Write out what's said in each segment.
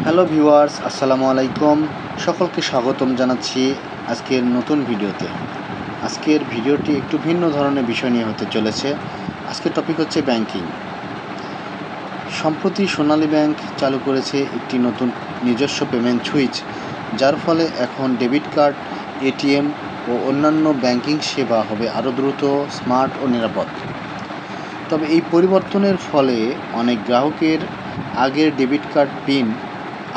Hello viewers, আসসালামু আলাইকুম। সকলকে স্বাগতম জানাচ্ছি আজকের নতুন ভিডিওতে। আজকের ভিডিওটি একটু ভিন্ন ধরনের বিষয় নিয়ে হতে চলেছে। আজকের টপিক হচ্ছে ব্যাংকিং। সম্প্রতি সোনালী ব্যাংক চালু করেছে একটি নতুন নিজস্ব পেমেন্ট সুইচ, যার ফলে এখন ডেবিট কার্ড, এটিএম ও অন্যান্য ব্যাংকিং সেবা হবে আরও দ্রুত, স্মার্ট ও নিরাপদ। তবে এই পরিবর্তনের ফলে অনেক গ্রাহকের আগের ডেবিট কার্ড পিন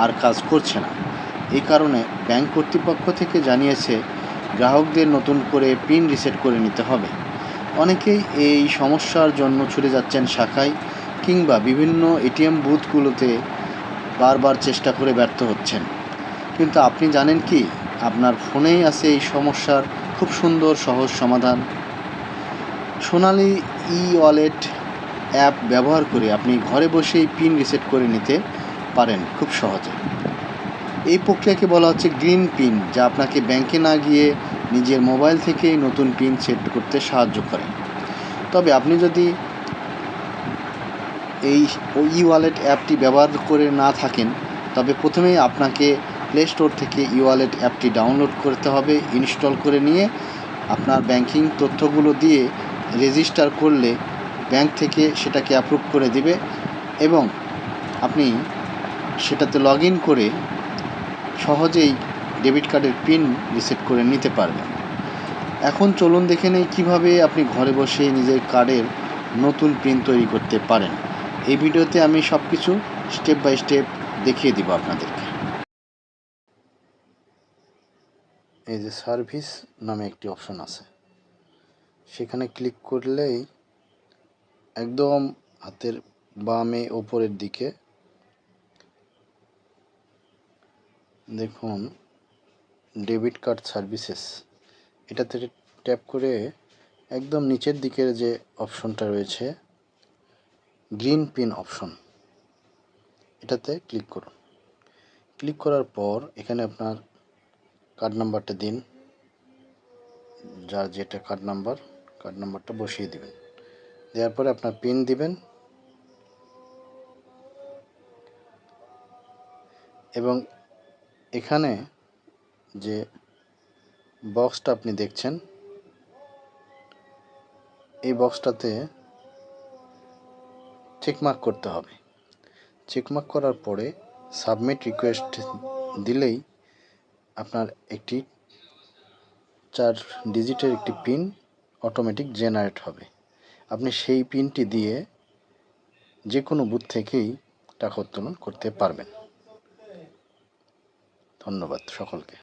আর কাজ করছে না। এই কারণে ব্যাংক কর্তৃপক্ষ থেকে জানিয়েছে গ্রাহকদের নতুন করে পিন রিসেট করে নিতে হবে। অনেকেই এই সমস্যার জন্য ছুটে যাচ্ছেন শাখায় কিংবা বিভিন্ন এটিএম বুথগুলোতে বারবার চেষ্টা করে ব্যর্থ হচ্ছেন। কিন্তু আপনি জানেন কি, আপনার ফোনেই আছে এই সমস্যার খুব সুন্দর সহজ সমাধান। সোনালী ওয়ালেট অ্যাপ ব্যবহার করে আপনি ঘরে বসেই পিন রিসেট করে নিতে পারেন খুব সহজে। এই প্রক্রিয়াকে বলা হচ্ছে গ্রিন পিন, যা আপনাকে ব্যাংকে না গিয়ে নিজের মোবাইল থেকেই নতুন পিন সেট করতে সাহায্য করে। তবে আপনি যদি এই ওয়ালেট অ্যাপটি ব্যবহার করে না থাকেন, তবে প্রথমেই আপনাকে প্লে স্টোর থেকে ওয়ালেট অ্যাপটি ডাউনলোড করতে হবে। ইনস্টল করে নিয়ে আপনার ব্যাংকিং তথ্যগুলো দিয়ে রেজিস্টার করলে ব্যাংক থেকে সেটাকে অ্যাপ্রুভ করে দিবে এবং আপনি সেটাতে লগ ইন করে সহজেই ডেবিট কার্ডের পিন রিসেট করে নিতে পারবেন। এখন চলুন দেখে নেই কীভাবে আপনি ঘরে বসে নিজের কার্ডের নতুন পিন তৈরি করতে পারেন। এই ভিডিওতে আমি সব কিছু স্টেপ বাই স্টেপ দেখিয়ে দিব আপনাদেরকে। এই যে সার্ভিস নামে একটি অপশন আছে, সেখানে ক্লিক করলেই একদম হাতের বামে ওপরের দিকে দেখুন ডেবিট কার্ড সার্ভিসেস, এটাতে ট্যাপ করে একদম নিচের দিকের যে অপশনটা রয়েছে গ্রিন পিন অপশন, এটাতে ক্লিক করুন। ক্লিক করার পর এখানে আপনার কার্ড নাম্বারটা দিন, যার যেটা কার্ড নাম্বারটা বসিয়ে দিবেন। দেওয়ার পরে আপনার পিন দিবেন এবং এখানে যে বক্সটা আপনি দেখছেন, এই বক্সটাতে চেকমার্ক করতে হবে। চেকমার্ক করার পরে সাবমিট রিকোয়েস্ট দিলেই আপনার একটি 4 ডিজিটের একটি পিন অটোমেটিক জেনারেট হবে। আপনি সেই পিনটি দিয়ে যে কোনো বুথ থেকেই টাকা উত্তোলন করতে পারবেন। ধন্যবাদ সকলকে।